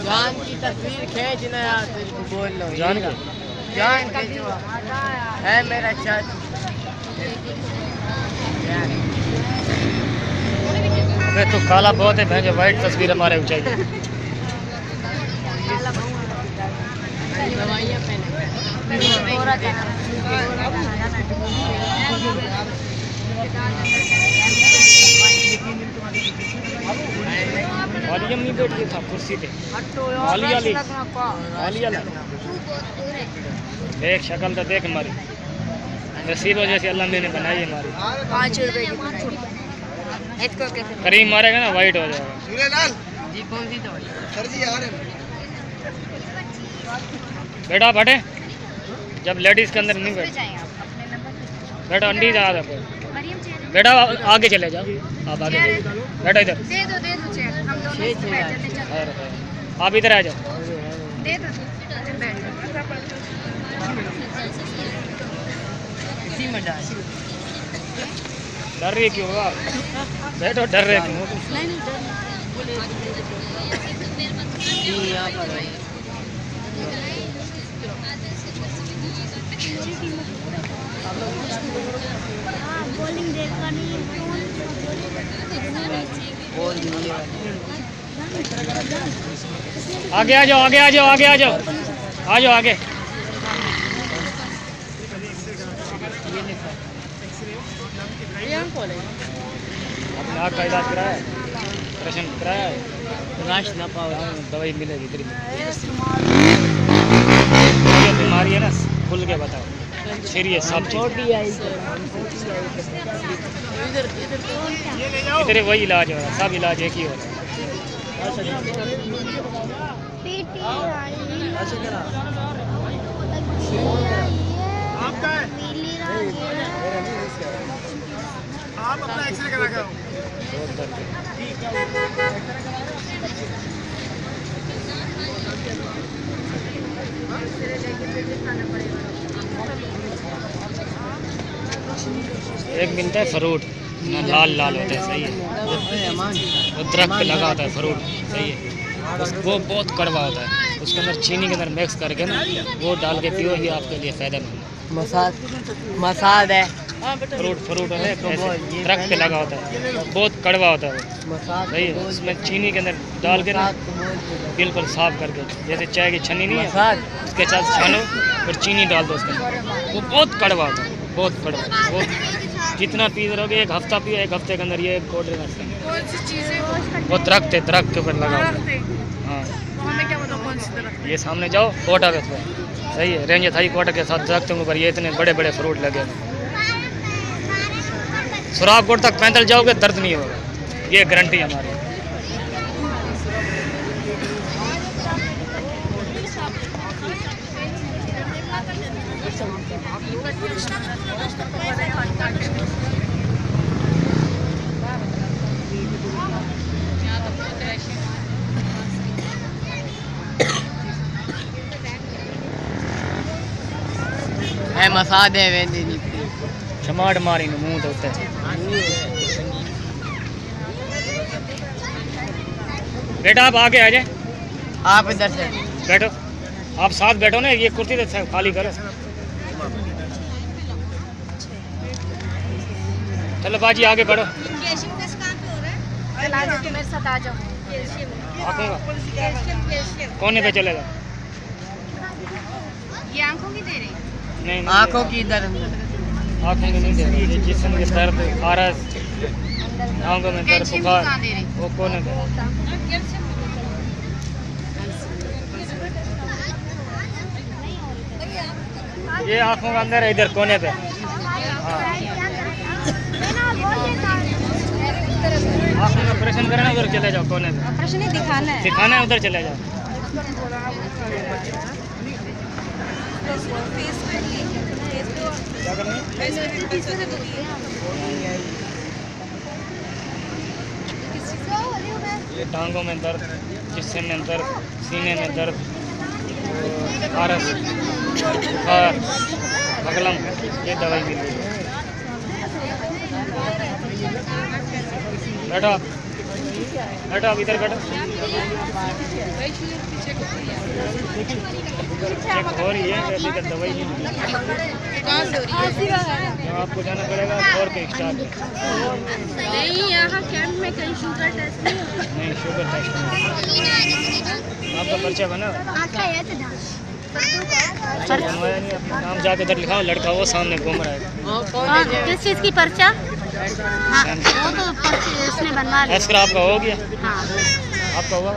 जान की तस्वीर खींचना यार, तुझको बोल लो जान का जान खींचवा है मेरा चाचा। अबे तो काला बहुत है भैंस, वाइट तस्वीर हमारे ऊंचाई। दवाइयाँ पहने वालियम नहीं बैठ गया था कुर्सी पे। वालिया ले वालिया ले देख शक्ल तो देख हमारी, नसीब जैसी अल्लाह ने बनाई है हमारी। 5 रुपए की करीम मारेगा ना वाइट हो जाएगा। जी। कौन सी दवाई सर जी आ रहे हैं। बेटा बैठे, जब लेडीज के अंदर नहीं बैठे बेटा अंडी जा रहा है। बेटा आगे चले जाओ, आप आगे बेटा इधर दे दो चेक, हम दोनों बैठ जाते हैं। आप इधर आ जाओ। दे दो बैठ इसी में डाल। डर रही क्यों आप? बैठो, डर रहे क्यों? जी यहाँ पर भाई बॉलिंग देखा नहीं बोल दीजिए। आगे आ जाओ, आगे आ जाओ, आगे आ जाओ, आ जाओ आगे। अपने आँख का इलाज कराया, ऑपरेशन कराया, राश ना पाओ। दवाई मिलेगी तेरी। जो बीमारी है ना खुल के बताओ, सीरियस सब चीज़। इधर वही इलाज हो रहा है, सब इलाज एक ही हो रहा है। आप अपना एक्सरे करा के आओ। एक मिलता है फ्रूट ना, लाल लाल होता है, सही है। वो दरख्त पे लगा होता है फ्रूट, सही है। वो बहुत कड़वा होता है, उसके अंदर चीनी के अंदर मिक्स करके ना वो डाल के पियो, ये आपके लिए फ़ायदेमंद है। मसाद है फ्रूट है, दरख्त पे लगा होता है, बहुत कड़वा होता है वो, सही है। उसमें चीनी के अंदर डाल के ना बिल्कुल साफ करके, जैसे चाय की छन्नी नहीं है उसके साथ छानो और चीनी डाल दो उसके अंदर, वो बहुत कड़वा होता है, बहुत कड़वा। वो जितना पी रहोगे, एक हफ्ता पियो, एक हफ्ते के अंदर ये कोल्ड ड्रिंक आता है। कौन सी चीजें वो दरख्त है, दरख्त के ऊपर लगा होता है। हाँ हमें क्या पता कौन सी तरफ ये सामने जाओ कोटा के ऊपर, सही है। रेंज थाई कोटा के साथ दरख्तों के ऊपर ये इतने बड़े बड़े फ्रूट लगे हैं। सुराबकोट तक पैदल जाओगे दर्द नहीं होगा, ये गारंटी हमारी। है मसाद है वेंदी चमाट मारी ने मुंह होते हैं। बेटा आप आगे आ जाए, आप इधर से बैठो, आप साथ बैठो ना, ये कुर्सी तो खाली करो। चलो बाजी आगे बढ़ो। मेरे साथ आ जाओ। आऊँगा कोने पे चलेगा। ये आंखों की दे रही नहीं आंखों की इधर आँखों की नहीं दे रही, ये जिस्म के दर्द, खारस, आँखों में दर्द, बुखार, वो कोने पे। ये आँखों के अंदर है, इधर कोने पे। हाँ आँखों में ऑपरेशन करना, उधर चले जाओ कोने पे। ऑपरेशन ही दिखाना है। दिखाना है, उधर चले जाओ। क्या करना है? ये टांगों में दर्द, जिस्म में दर्द, सीने में दर्द, खारस, बुखार, बगलम, ये दवाई मिलती है। बैठो। बैठो आप इधर बैठो। चेक हो रही है वैसे तो दवाई नहीं मिली। तो आपको जाना पड़ेगा 4 के स्टार पे। नहीं, यहाँ कैंप में कहीं शुगर टेस्ट नहीं, शुगर टेस्ट नहीं। आपका पर्चा बना हुआ? पर्चा बनवाया नहीं, अपना नाम जाके इधर लिखाओ, लड़का वो सामने घूम रहा है। किस चीज़ की पर्चा? हाँ, वो तो पर्ची इसने बनवा लिया। एक्सरा आपका हो गया? हाँ, आपका हुआ?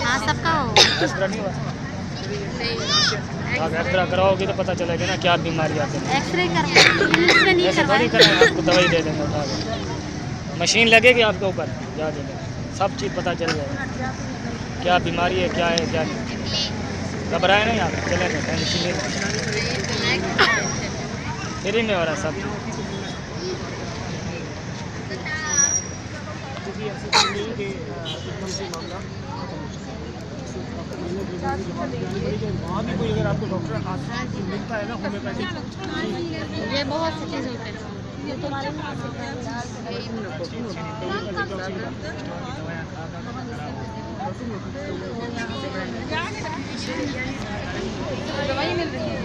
हाँ सबका हो। एक्सरा नहीं हुआ? आप एक्सरा कराओगे तो पता चलेगा ना क्या बीमारी आती है। एक्सरे नहीं ऐसे थोड़ी करेंगे, आपको दवाई दे देंगे उठा के। मशीन लगेगी आपके ऊपर, जा देंगे, सब चीज़ पता चल जाएगा क्या बीमारी है, क्या है क्या नहीं। घबराए नहीं आप, चलेंगे, टेंशन नहीं, फ्री में हो रहा है सब। वहाँ भी कोई अगर आपको डॉक्टर मिलता है ना होम्योपैथिक, ये बहुत सी चीज़ होते हैं। ये तुम्हारे दवाई मिल रही है।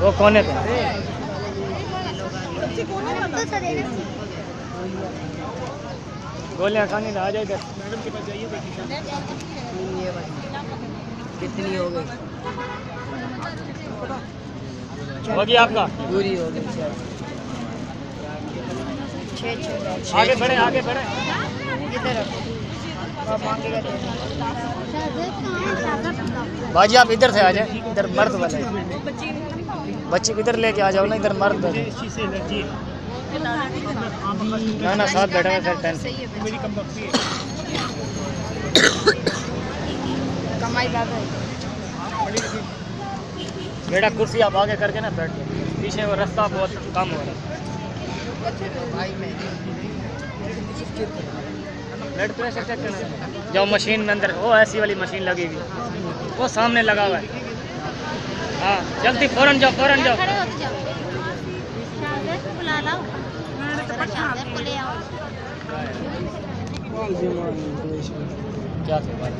वो कोने पे गोलियाँ खाने आ जाए इधर। मैडम के पास जाइए, देखिए कितनी हो गई? होगी आपका? पूरी हो गई। आगे बढ़े, आगे बढ़े। बाजी आप इधर से आ जाए, इधर मर्द वाले बच्ची इधर लेके आ जाओ ना, इधर मर्द वाले। इस चीज़ से एलर्जी है, ना ना साथ बैठा है सर, टेंशन। मेरी कम लगती है। कमाई ज़्यादा है। बेटा कुर्सी आप आगे करके ना बैठ जाओ, पीछे वो रास्ता बहुत कम हो रहा है। ब्लड प्रेशर चेक करना जाओ मशीन में अंदर, वो ऐसी वाली मशीन लगी हुई, वो सामने लगा हुआ है। हाँ जल्दी फौरन जाओ, फौरन जाओ। खड़े होके जाओ। बुला लाओ। को ले आओ। क्या थे बात?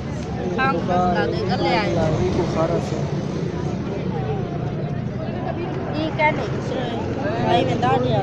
ये क्या नहीं भाई में दाढ़ी है।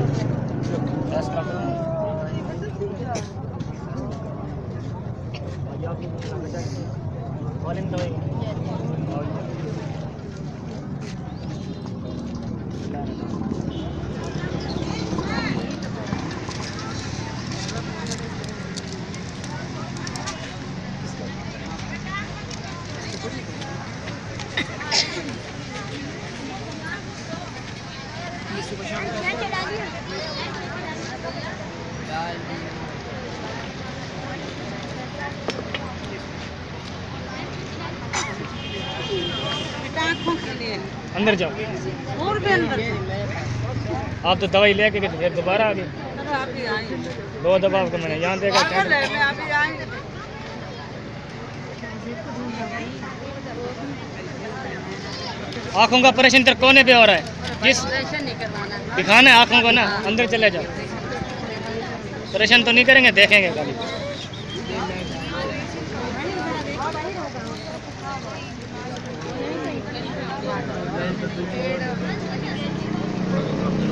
अंदर जाओ। और भी अंदर। आप तो दवाई लेके गए फिर दोबारा आ गए। 2 दवा आपको मैंने यहाँ देखा। आँखों का ऑपरेशन तेरे कोने पे हो रहा है, जिस दिखाना है आँखों को ना, अंदर चले जाओ। ऑपरेशन तो नहीं करेंगे, देखेंगे खाली।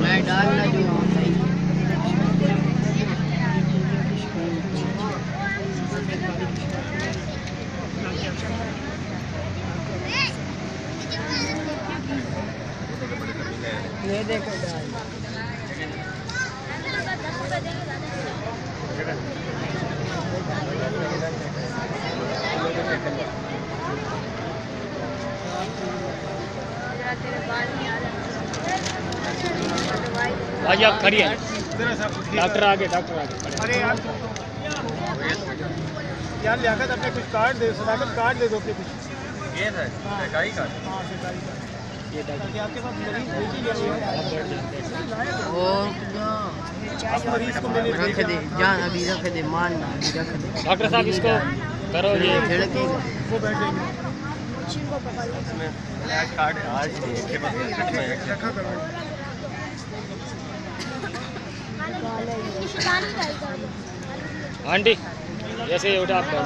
मैं डालना जो ये देखो डाल। भाई आप खड़ी है, डॉक्टर आगे, डॉक्टर आगे। अरे यार यार लियाकत अपने कुछ कार्ड दे, सदाकत कार्ड दे दो अपने कुछ। ये है सरकारी कार्ड। हाँ सरकारी कार्ड। ये ताकि आपके पास मरीज भेजी जाए और आप मरीज को मिले रख दे जान, अभी रख दे, मानना अभी रख दे। डॉक्टर साहब इसको करो ये झड़केगा। वो बैठ जाएंगे। आंटी जैसे ही उठा आप कर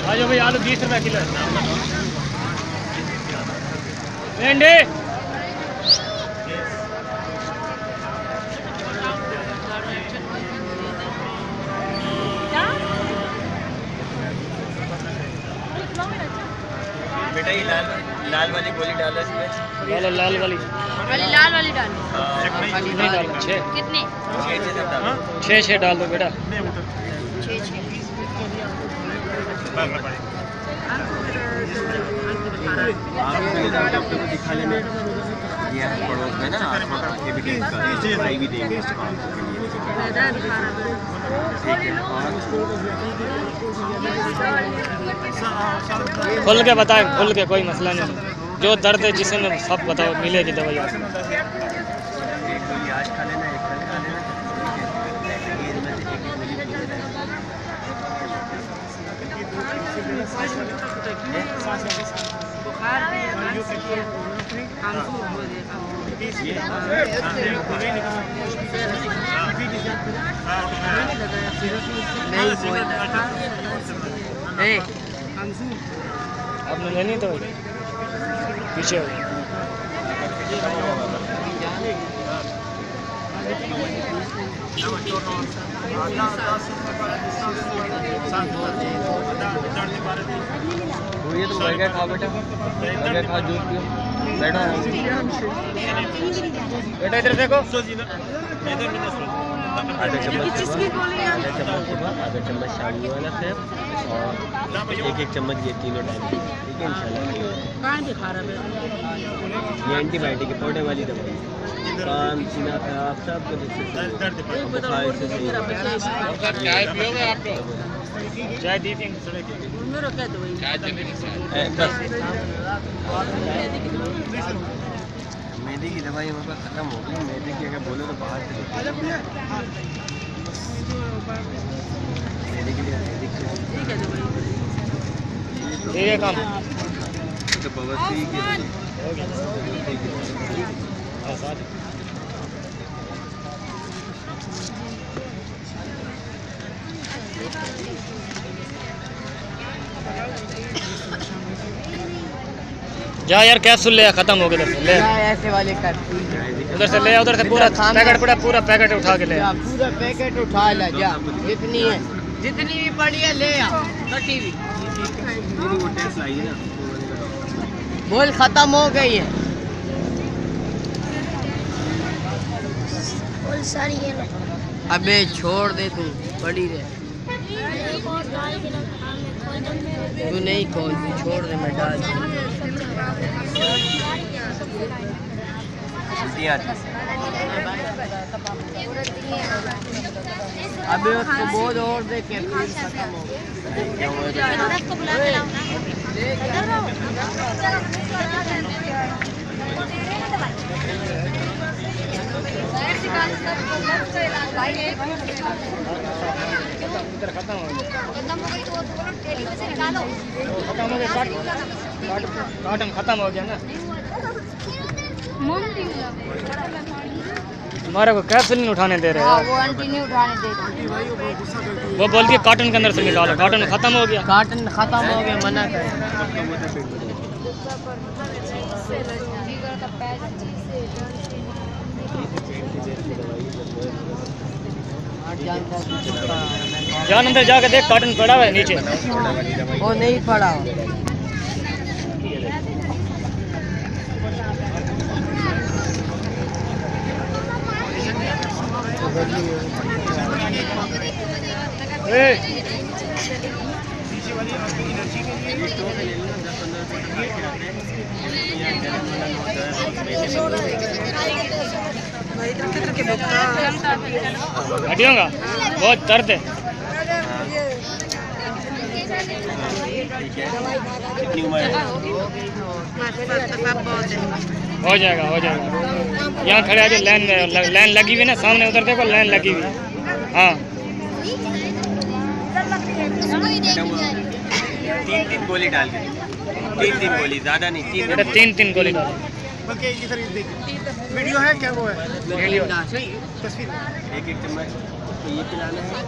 आ जाओ भाई, आलू 20 रुपए किलो। भिंडी बेटा ये लाल वाली गोली डालो इसमें। डालो लाल वाली लाल वाली डाल नहीं डालो 6 कितने 6 डाल दो बेटा। दिखा लेना ये पड़ोस में ना फ्राई भी देंगे इसको आपके लिए। खुल के बताए, खुल के, कोई मसला नहीं। जो दर्द है जिसमें सब बताओ, मिलेगी दवाई आपको। आज खा लेना, एक कल खा लेना, आपने लेनी तो पीछे हो। ये तो बर्गर खाओ बेटा, बर्गर खाओ, जूस पियो, बैठो बेटा इधर देखो। आधा चम्मच सुबह, आधा चम्मच शाम वाला फिर, और एक चम्मच ये तीनों टाइम, ठीक है इंशाल्लाह। ये एंटीबायोटिक है, पाउडर वाली दवाई, कान सीना खराब सब बुखार से सही। चाय पियोगे आप? चाय दी थी मैदे की दवाई हमारे पास खत्म हो गई। मैदे की अगर बोले तो बाहर से मैदे के लिए ठीक है काम तो बवासीर के जा यार, कैप्सूल ले, खत्म हो गया। ले ऐसे वाले कर, उधर से ले, उधर से पूरा पैकेट पूरा पैकेट उठा के ले। पूरा पैकेट उठा ला, जा जितनी है, जितनी भी पड़ी है ले आ, कटी भी बोल खत्म हो गई है। अबे छोड़ दे, तू पड़ी रहे, तू नहीं खोल, तू छोड़ दे, मैं डाल अबे उसको बहुत और दे के फिर खत्म हो कार्टन खत्म हो गया ना। तुम्हारे को कैप्सूल नहीं उठाने दे रहे यार। वो आंटी नहीं उठाने देती। वो बोलती है कार्टन के अंदर से निकालो, कार्टन खत्म हो गया। कार्टन खत्म हो गया, मना कर। जान अंदर जाके देख, कार्टन पड़ा हुआ है नीचे। वो नहीं पड़ा। हटियोगा, बहुत दर्द है। ठीक है, कितनी उम्र है? हो जाएगा हो जाएगा। यहाँ खड़े आके लाइन लगी हुई ना, सामने उधर देखो लाइन लगी हुई। हाँ 3 गोली डाल के, 3 गोली, ज़्यादा नहीं, 3 बेटा 3 गोली डालो। बल्कि इधर वीडियो है क्या वो है? वीडियो नहीं तस्वीर। एक चम्मच ये पिलाना है।